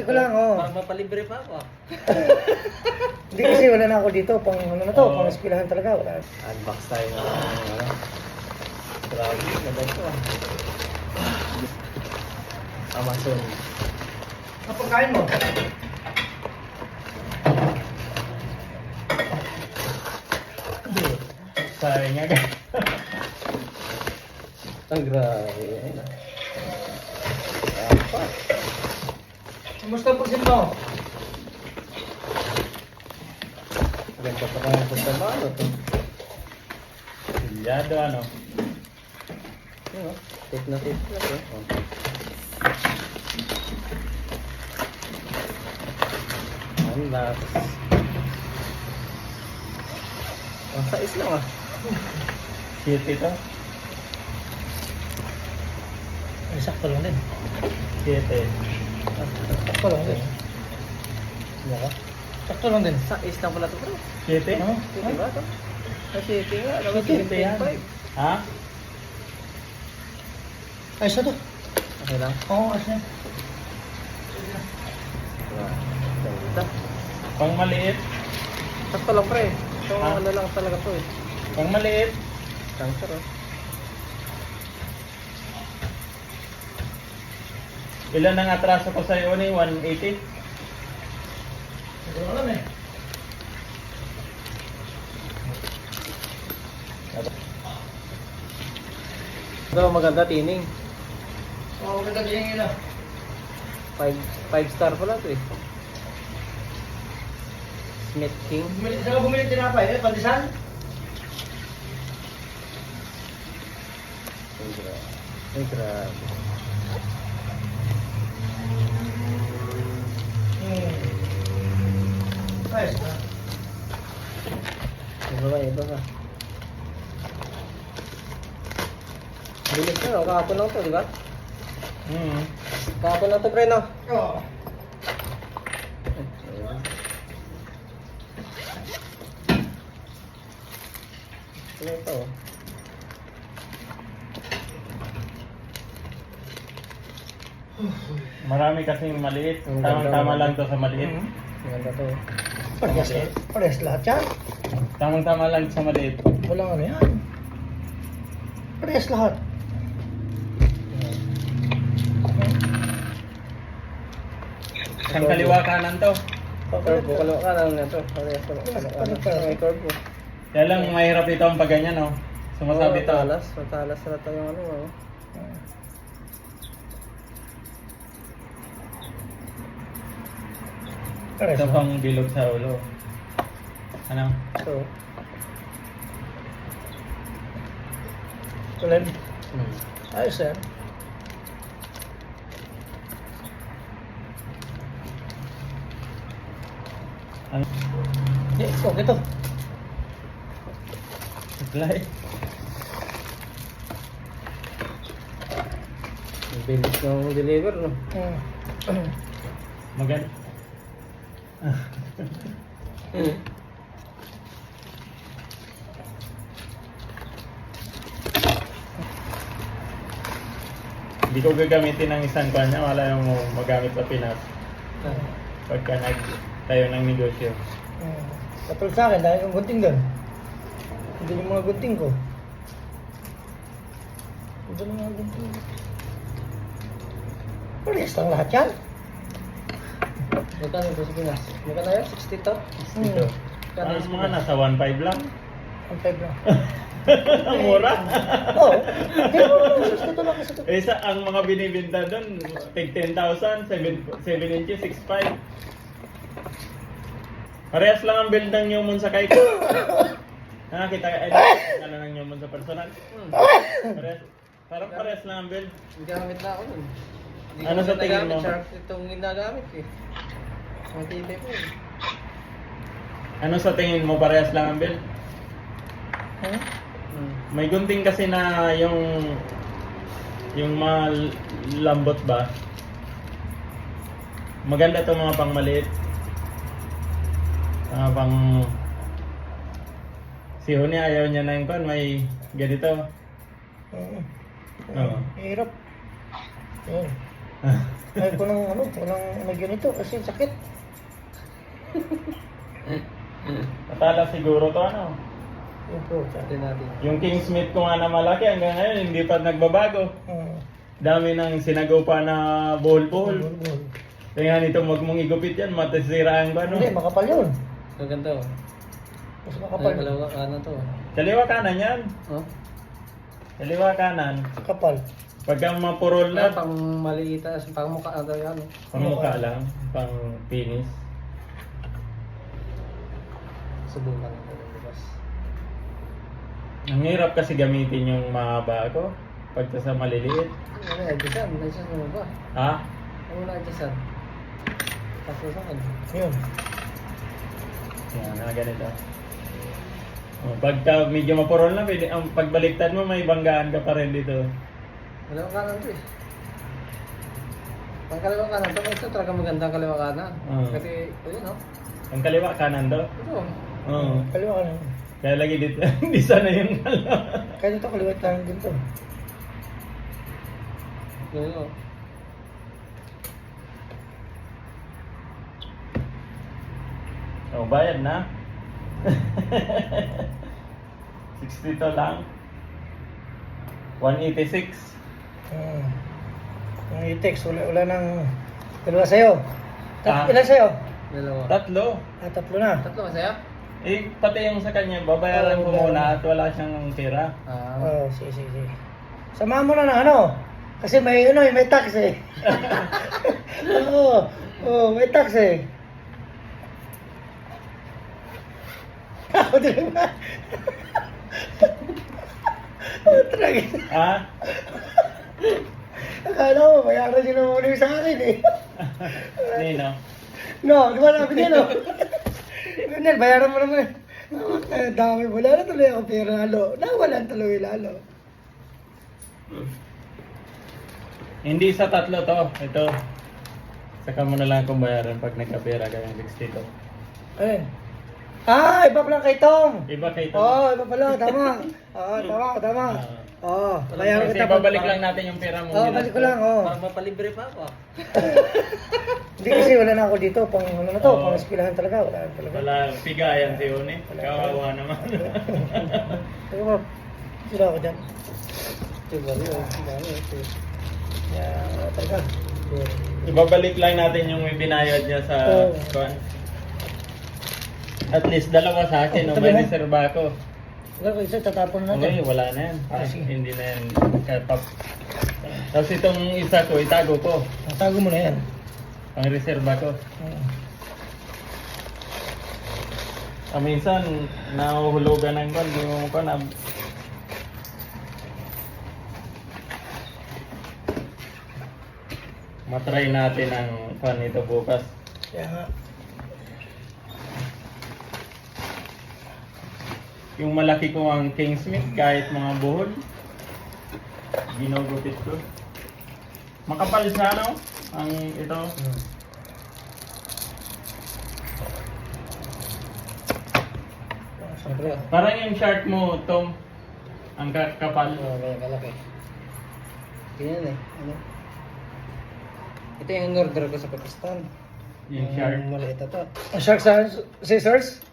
ko lang, oh. Parang mapalibre pa ako. Hindi kasi wala na ako dito. Pang ano na to, pang espilahan talaga. Wala. Unbox tayo ng ano. Grabe, ganda ito ah. Amazon. Ang pagkain mo? Sayang nga guys. Ang grabe. Apa? Kumusta ang pagsin mo? Ganda pa kaya ito sa malo to. Bilyado ano. Ano? Tip na to. Unbox. Ang size lang ah. Cute ito. Ay, sakto lang din. Cute eh. Sakto lang din. Ano? Sakto lang din. Size lang pala ito bro. Cute eh. Ano? City ba ito? City nga. Alam mo, City yan. 7.5. Ha? Ay, isa to. Okay lang. Oo, ayos na. Ganda. Pang maliit. Sakto lang pre. So Ah. ano lang talaga to eh. Pang maliit. Cancer oh. Ilan ang atraso ko sa'yo ni? 180? Hindi ko alam eh. Ito maganda tining. Oo, maganda din yung ilo. 5 star pala to eh. Smith King. Saan ka bumili tinapay? Eh, Pandesal? Ay grabe. Ay grabe. Ayos na. Iba ka. Bilis na no? Kahapon lang to, di ba? Kahapon lang to pre no? Oo. Ano ito? Marami kasing maliit. Ang Tamang-tama ganda. lang to sa maliit. Maganda to. Parehas lahat yan. Tamang-tama lang sa maliit. Walang ano yan. Parehas lahat. Isang kaliwa kanan to. Curve kaliwa ka lang na to. May curve po. Kaya lang mahirap ito ang pag ganyan no. Sumasabi to. Matalas na tayo yung ano mo. Parehas Ito lahat. pang bilog sa ulo. Ano? So, Tulen. hmm. Ayos yan. Ano? Okay to. Supply. Ang bilis ng deliver no. Maganda. Hindi ko gagamitin ng isang kanya. Wala yung magamit sa Pinas. Pagka tayo ng negosyo. Katulad sa akin, dahil yung gunting doon. Hindi yung mga gunting ko. Hindi yung mga gunting ko. Parehas lang lahat yan. Magkano ito sa Pinas? Magkano yun? 60 to? Ito. Parang mga nasa 1.5 lang. Ang type lang. Ang mura. Oo. Hindi mo lang ito lang kasi ito. Ang mga binibinta doon, take 10,000, 7 inches, 6.5. Parehas lang ang build ng Newmon sa kay ko. Nakakita ka, ano ng Newmon sa personal? Parang parehas lang ang build. Gamit na ako nun. Hindi Ano ko sa na tingin nagamit, mo? Sharp itong ginagamit eh. Ang tibay ko eh. Ano sa tingin mo, parehas lang ang build? Hmm? May gunting kasi na yung malambot ba? Maganda to mga pang maliit. Pang si Huni ayaw niya na yung kon, may ganito. Oo. Oo. Hirap. Yun. Ay ko nang ano, walang may ganito kasi sakit. Matala siguro to ano. Opo. Tingnan natin. Yung King Smith ko nga na malaki hanggang ngayon hindi pa nagbabago. Dami nang sinagopa na buhol-buhol. Tingnan ito, wag mong igupit yan, matisiraan ba no? Hindi, makapal yun. Maganda oh. Mas Ay, makapal. kalawa kanan to. Kaliwa kanan yan. Oh? Kaliwa kanan. Kapal. Pagka mapurol na, Pang maliit, pang mukha ano yan. pangmukha lang, pang finish. Subukan ko bukas. Ang hirap kasi gamitin yung mahaba ko pagka sa maliliit. Ano, adjustan. Adjustan mo ba? Ha? Ano na adjustan? Tapos saan? Yun. Yan, na ganito. Oh, pagka medyo mapurol na, pwede, ang pagbaliktad mo, may banggaan ka pa rin dito. Kaliwa kanan to eh. Ang kaliwa kanan to, ito talaga maganda ang kaliwa kanan. Kasi, ayun no? Ang kaliwa kanan to. Ito. Oo. Kaliwa ka lang. Kaya lagi dito, hindi sana yung Kaya dito kaliwat lang din to. Ayun oh. Oh, bayad na. 62 lang. 186. Ang i-text, wala nang dalawa sa'yo. Ah. Ilan sa'yo? Dalawa. Tatlo. Tatlo na. Tatlo ba sa'yo? Eh, pati yung sa kanya, babayaran ko muna at wala siyang tira. Oh, sige. Samahan mo na ng ano. Kasi may tax eh. may tax eh. Ako din ba? Tragis. Ha? Akala mo, bayaran nyo na muna yung sa akin eh. Nino? No, di ba sabi niya no? Nel, bayaran mo naman. Dami, wala na tuloy ako pera lalo. Nawalan tuloy lalo. Hindi sa tatlo to. Ito. Saka mo na lang kung bayaran pag nagkapera ka ng 62. Ayun. Iba pala kay Tom. Iba kay Tom. Iba pala, tama. Tama. Bayaran Kasi kita. babalik lang natin yung pera mo. Balik ko lang, Parang mapalibre pa ako. Hindi kasi wala na ako dito, pang ano na to, Oo. pang espilahan talaga, wala na talaga. Wala, pigayan si One. Kawawa naman. Teka ba, sila ako dyan. Diba yun? Wala talaga. Ibabalik lang natin yung binayad niya sa Oo. kuwan. At least dalawa sa akin, Tabi may mo. reserva ko. Wala ko isa, tatapon Okay, natin. wala na yan. Sige. Hindi na yan. Kapap. Tapos itong isa ko, itago ko. Tago mo na yan. Ang reserva ko. Minsan, nahuhulugan ng kwan, di mo ko na. Matry natin ang kwan ito bukas. Kaya nga. Yung malaki ko ang Kingsmith, kahit mga buhol, ginugupit ko. Makapal siya, no? Ang ito. Siyempre. Parang yung shirt mo, Tom. Ang kapal. Malaki. Ganyan eh. Ano? Ito yung in-order ko sa Pakistan. Yung shirt. Maliit ito. Shark sa scissors?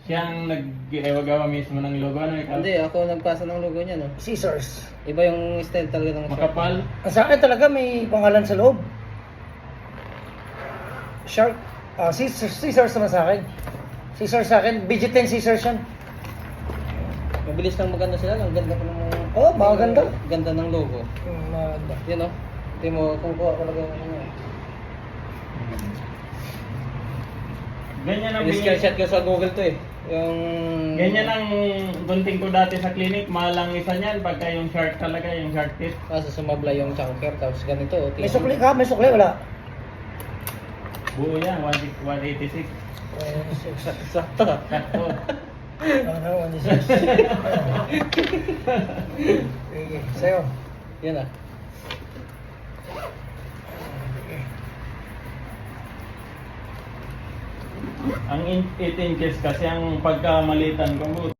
Siya ang nag-gawa mismo ng logo. Ano ikaw? Hindi, ako nagpasa ng logo niya, no? Scissors. Iba yung style talaga ng Makapal. Ang sa akin talaga may pangalan sa loob. Shark. Scissors naman sa akin. Scissors sa akin. BG10 scissors yan. Mabilis lang maganda sila. Ang ganda pa ng Oo, maganda. Ganda ng logo. Maganda. Yan, no? Hindi mo, kung kuha ko lang yung ano. Ganyan ang In-screenshot ko sa Google to eh. Yung... Ganyan ang gunting ko dati sa clinic. Malang isa niyan pagka yung shirt talaga, yung shirt kit. Kaso sumabla yung chunker, tapos ganito. oh, May sukli ka? May sukli? Wala. Buo yan, 186. Sakto. Sakto. Ano, 16. Sige, sa'yo. Yan ah. Ang 8 inches kasi ang pagkamalitan ko.